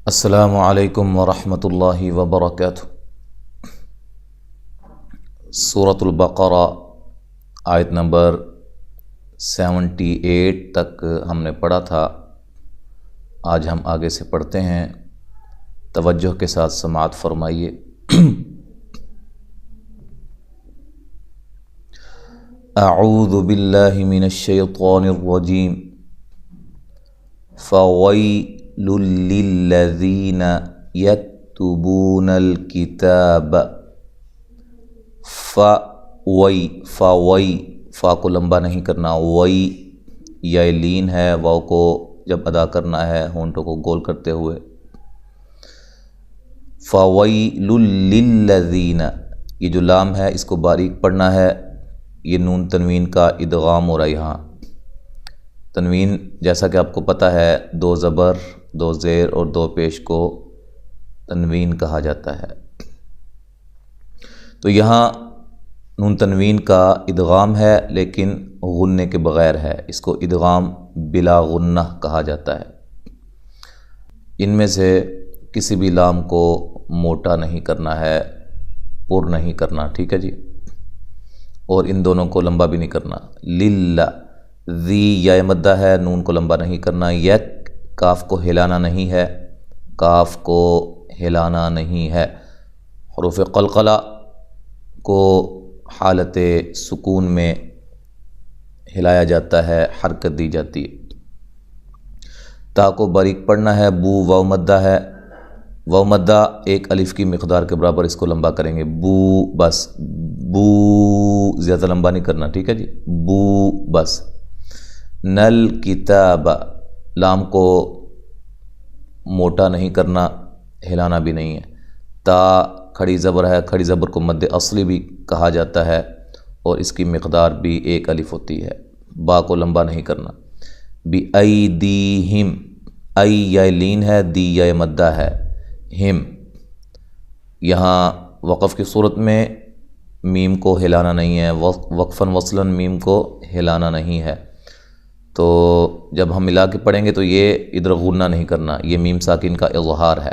السلام علیکم ورحمۃ اللہ وبرکاتہ۔ سورۃ البقرہ آیت نمبر 78 تک ہم نے پڑھا تھا۔ آج ہم آگے سے پڑھتے ہیں، توجہ کے ساتھ سماعت فرمائیے۔ اعوذ باللہ من الشیطان الرجیم، فویل للذین یکتبون الکتاب۔ فا کو لمبا نہیں کرنا، وئی یا لین ہے، واو کو جب ادا کرنا ہے ہونٹوں کو گول کرتے ہوئے۔ فویل للذین، یہ جو لام ہے اس کو باریک پڑھنا ہے، یہ نون تنوین کا ادغام ہو رہا ہے۔ یہاں تنوین جیسا کہ آپ کو پتہ ہے 2 زبر 2 زیر اور 2 پیش کو تنوین کہا جاتا ہے، تو یہاں نون تنوین کا ادغام ہے لیکن غننے کے بغیر ہے، اس کو ادغام بلا غنہ کہا جاتا ہے۔ ان میں سے کسی بھی لام کو موٹا نہیں کرنا ہے، پر نہیں کرنا، ٹھیک ہے جی، اور ان دونوں کو لمبا بھی نہیں کرنا۔ للہ، ذی یا مدہ ہے، نون کو لمبا نہیں کرنا۔ یک، کاف کو ہلانا نہیں ہے، کاف کو ہلانا نہیں ہے۔ حروف قلقلہ کو حالت سکون میں ہلایا جاتا ہے، حرکت دی جاتی ہے۔ تا کو باریک پڑھنا ہے، بو واو مدہ ہے، واو مدہ 1 الف کی مقدار کے برابر، اس کو لمبا کریں گے، بو بس، بو زیادہ لمبا نہیں کرنا، ٹھیک ہے جی، بو بس۔ نل کتاب، لام کو موٹا نہیں کرنا، ہلانا بھی نہیں ہے۔ تا کھڑی زبر ہے، کھڑی زبر کو مد اصلی بھی کہا جاتا ہے اور اس کی مقدار بھی 1 الف ہوتی ہے۔ با کو لمبا نہیں کرنا۔ بِأَيْدِيهِمْ، ای یا لین ہے، دی یا مدہ ہے، ہم، یہاں وقف کی صورت میں میم کو ہلانا نہیں ہے، وقفاً وصلاً میم کو ہلانا نہیں ہے، تو جب ہم ملا کے پڑھیں گے تو یہ ادھر غنہ نہیں کرنا، یہ میم ساکن کا اظہار ہے۔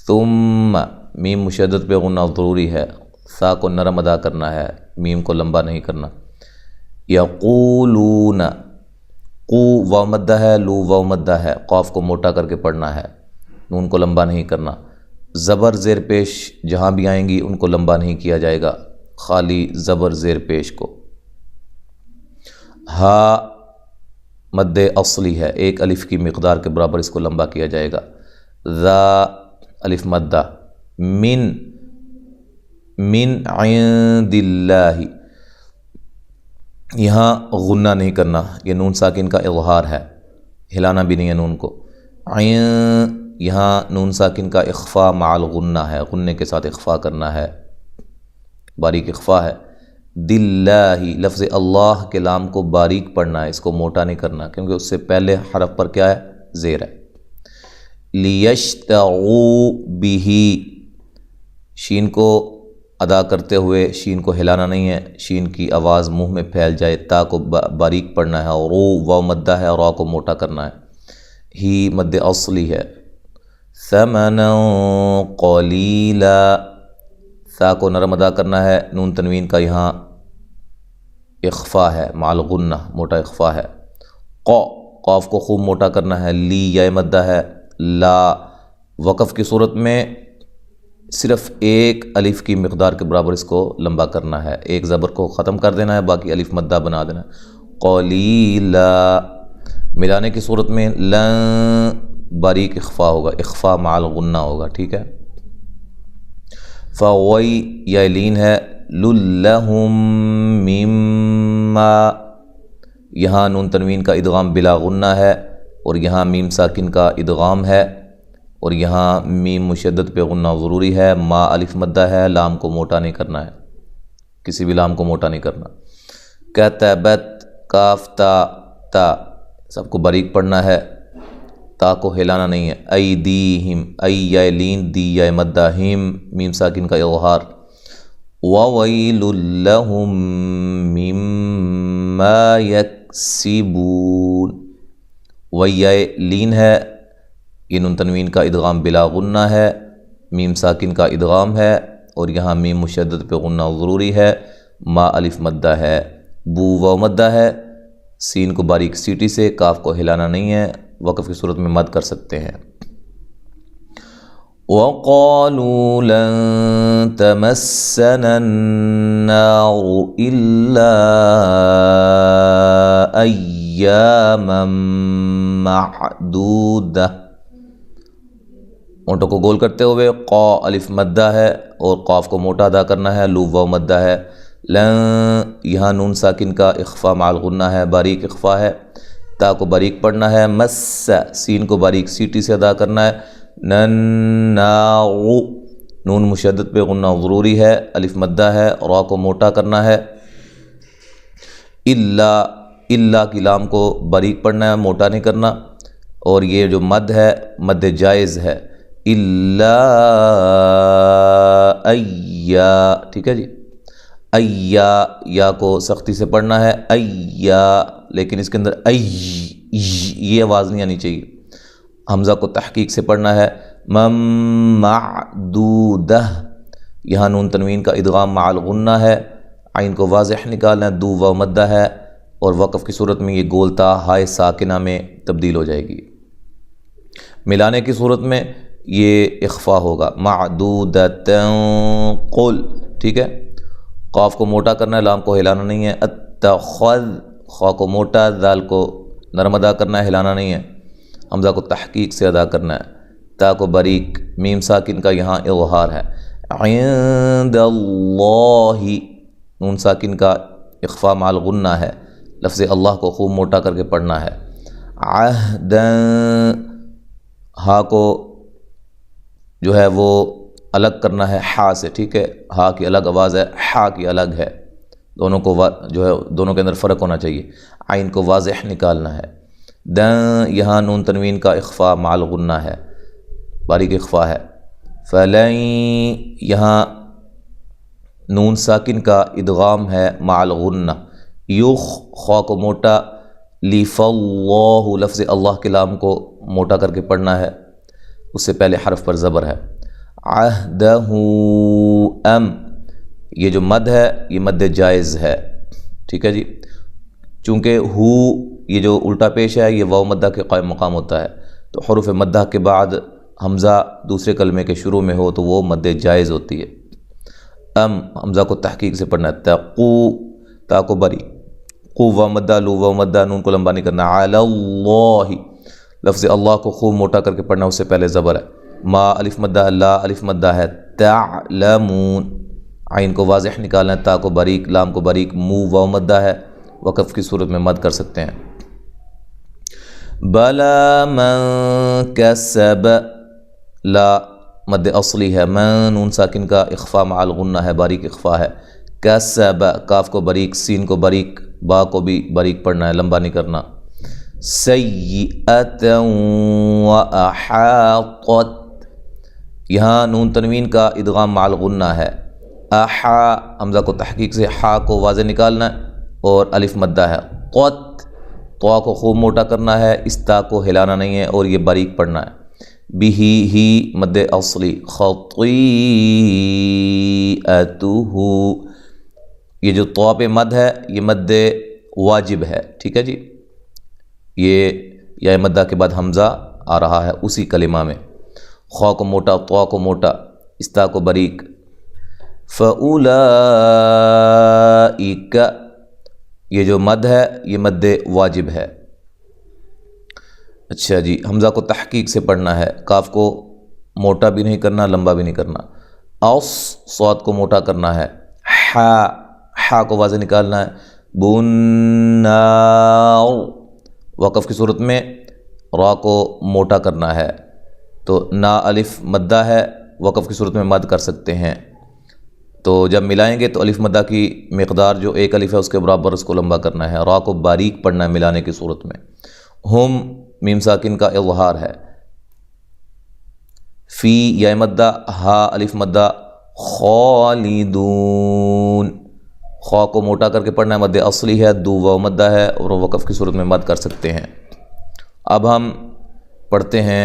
ثم، میم مشدد پہ غنہ ضروری ہے، سا کو نرم ادا کرنا ہے، میم کو لمبا نہیں کرنا۔ یقولون، قو واو مدہ ہے، لو واو مدہ ہے، قاف کو موٹا کر کے پڑھنا ہے، نون کو لمبا نہیں کرنا۔ زبر زیر پیش جہاں بھی آئیں گی ان کو لمبا نہیں کیا جائے گا، خالی زبر زیر پیش کو۔ ہا مد اصلی ہے، 1 الف کی مقدار کے برابر، اس کو لمبا کیا جائے گا۔ ذا الف مدہ، من عند اللہ، یہاں غنہ نہیں کرنا، یہ نون ساکن کا اظہار ہے، ہلانا بھی نہیں ہے نون کو۔ عین، یہاں نون ساکن کا اخفا مع الغنہ ہے، غنے کے ساتھ اخفا کرنا ہے، باریک اخفا ہے۔ دلہ، لفظ اللہ کے لام کو باریک پڑھنا ہے، اس کو موٹا نہیں کرنا کیونکہ اس سے پہلے حرف پر کیا ہے؟ زیر ہے۔ لیشتروا بہ، شین کو ادا کرتے ہوئے شین کو ہلانا نہیں ہے، شین کی آواز منہ میں پھیل جائے، تا کو باریک پڑھنا ہے، اور رو واو مدہ ہے، اور را کو موٹا کرنا ہے۔ ہی مد اصلی ہے۔ ثمنا قلیلا، سا کو نرم ادا کرنا ہے، نون تنوین کا یہاں اخفا ہے، مع الغنہ موٹا اخفا ہے۔ قاف کو خوب موٹا کرنا ہے، لی یا مدہ ہے، لا وقف کی صورت میں صرف 1 الف کی مقدار کے برابر اس کو لمبا کرنا ہے، 1 زبر کو ختم کر دینا ہے، باقی الف مدہ بنا دینا ہے۔ قلیلا، ملانے کی صورت میں لن باریک اخفا ہوگا، اخفا مع الغنہ ہوگا، ٹھیک ہے۔ فوی یا لین ہے، للہم مما، یہاں نون تنوین کا ادغام بلا غنہ ہے اور یہاں میم ساکن کا ادغام ہے، اور یہاں میم مشدد پہ غنہ ضروری ہے، ما الف مدہ ہے، لام کو موٹا نہیں کرنا ہے، کسی بھی لام کو موٹا نہیں کرنا۔ کتبت، کاف تا سب کو باریک پڑھنا ہے، تا کو ہلانا نہیں ہے۔ ایدیہم، ای یا لین، دی یا مدہ، ہم میم ساکن کا اظہار۔ وویل لہم مما یکسبون، ویا لین ہے، یہ نون تنوین کا ادغام بلا غنہ ہے، میم ساکن کا ادغام ہے، اور یہاں میم مشدد پہ غنہ ضروری ہے، ما الف مدہ ہے، بو واو مدہ ہے، سین کو باریک سیٹی سے، کاف کو ہلانا نہیں ہے، وقف کی صورت میں مد کر سکتے ہیں۔ وَقَالُوا لَن تَمَسَّنَا النَّارُ إِلَّا أَيَّامًا مَعْدُودَةً، اونٹوں کو گول کرتے ہوئے قا الف مدہ ہے اور قاف کو موٹا ادا کرنا ہے، لو واو مدہ ہے، لن یہاں نون ساکن کا اخفا مع الغنہ ہے، باریک اخفا ہے، تا کو باریک پڑھنا ہے، مس سین کو باریک سیٹی سے ادا کرنا ہے، نناغ نون مشدد پہ غنہ ضروری ہے، الف مدہ ہے، را کو موٹا کرنا ہے، الا کی لام کو باریک پڑھنا ہے، موٹا نہیں کرنا، اور یہ جو مد ہے مد جائز ہے، الا ایا، ٹھیک ہے جی، ایا یا کو سختی سے پڑھنا ہے، ایا، لیکن اس کے اندر یہ آواز نہیں آنی چاہیے، حمزہ کو تحقیق سے پڑھنا ہے، معدودہ، یہاں نون تنوین کا ادغام مع الغنہ ہے، عین کو واضح نکالنا ہے، دو واو مدہ ہے، اور وقف کی صورت میں یہ گولتا ہائے ساکنہ میں تبدیل ہو جائے گی۔ ملانے کی صورت میں یہ اخفا ہوگا، معدودۃ قل، ٹھیک ہے، قاف کو موٹا کرنا ہے، لام کو ہلانا نہیں ہے، اتخذ، خا کو موٹا، دال کو نرم ادا کرنا ہے، ہلانا نہیں ہے، حمزہ کو تحقیق سے ادا کرنا ہے، تا کو باریک، میم ساکن کا یہاں اظہار ہے، عند اللہ نون ساکن کا اخفا مع الغنہ ہے، لفظ اللہ کو خوب موٹا کر کے پڑھنا ہے، عہدن، ہا کو جو ہے وہ الگ کرنا ہے ہا سے، ٹھیک ہے، ہا کی الگ آواز ہے، ہا کی الگ ہے، دونوں کو جو ہے دونوں کے اندر فرق ہونا چاہیے، عین کو واضح نکالنا ہے، یہاں نون تنوین کا اخفا مع الغنہ ہے، باریک اخفا ہے، فلن، یہاں نون ساکن کا ادغام ہے مع الغنہ، یخ، خا کو موٹا، لیف اللہ، لفظ اللہ کے لام کو موٹا کر کے پڑھنا ہے، اس سے پہلے حرف پر زبر ہے، عہدہ ام، یہ جو مد ہے یہ مد جائز ہے، ٹھیک ہے جی، چونکہ ہو یہ جو الٹا پیش ہے یہ واو مدہ کے قائم مقام ہوتا ہے، تو حروف مدہ کے بعد حمزہ دوسرے کلمے کے شروع میں ہو تو وہ مد جائز ہوتی ہے، ام حمزہ کو تحقیق سے پڑھنا ہے، تقو، تا کو بری، قو واو مدہ، لو واو مدہ، نون کو لمبا نہیں کرنا، علی اللہ، لفظ اللہ کو خوب موٹا کر کے پڑھنا، اس سے پہلے زبر ہے، ما الف مدہ، لا الف مدہ ہے، تعلمون، عین کو واضح نکالنا ہے، تا کو باریک، لام کو باریک، مو واو مدہ ہے، وقف کی صورت میں مد کر سکتے ہیں، بلا من کسب، لا مد اصلی ہے، من نون ساکن کا اخفا مع الغنہ ہے، باریک اخفا ہے، کسب، کاف کو باریک، سین کو باریک، با کو بھی باریک پڑھنا ہے، لمبا نہیں کرنا، سیئۃ واحاطت، یہاں نون تنوین کا ادغام مع الغنہ ہے، احا، حمزہ کو تحقیق سے ہا کو واضح نکالنا ہے، اور الف مدہ ہے، قط، طا کو خوب موٹا کرنا ہے، اس تا کو ہلانا نہیں ہے، اور یہ باریک پڑھنا ہے، ہی مد اصلی، خطیئتہ، یہ جو طا پہ مد ہے یہ مد واجب ہے، ٹھیک ہے جی، یہ یا مدہ کے بعد حمزہ آ رہا ہے اسی کلمہ میں، خا کو موٹا، طا کو موٹا، استا کو باریک، فَأُولَئِكَ، یہ جو مد ہے یہ مد واجب ہے، اچھا جی، حمزہ کو تحقیق سے پڑھنا ہے، کاف کو موٹا بھی نہیں کرنا، لمبا بھی نہیں کرنا، صاد کو موٹا کرنا ہے، ہا کو واضح نکالنا ہے، بُنَّارُ، وقف کی صورت میں را کو موٹا کرنا ہے، تو نا الف مدہ ہے، وقف کی صورت میں مد کر سکتے ہیں، تو جب ملائیں گے تو الف مدہ کی مقدار جو ایک الف ہے اس کے برابر اس کو لمبا کرنا ہے، را کو باریک پڑھنا ہے ملانے کی صورت میں، ہم میم ساکن کا اظہار ہے، فی یا مدہ، ہا الف مدہ، خالدون، خا کو موٹا کر کے پڑھنا ہے، مد اصلی ہے، دو واو مدہ ہے، اور وقف کی صورت میں مد کر سکتے ہیں۔ اب ہم پڑھتے ہیں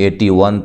81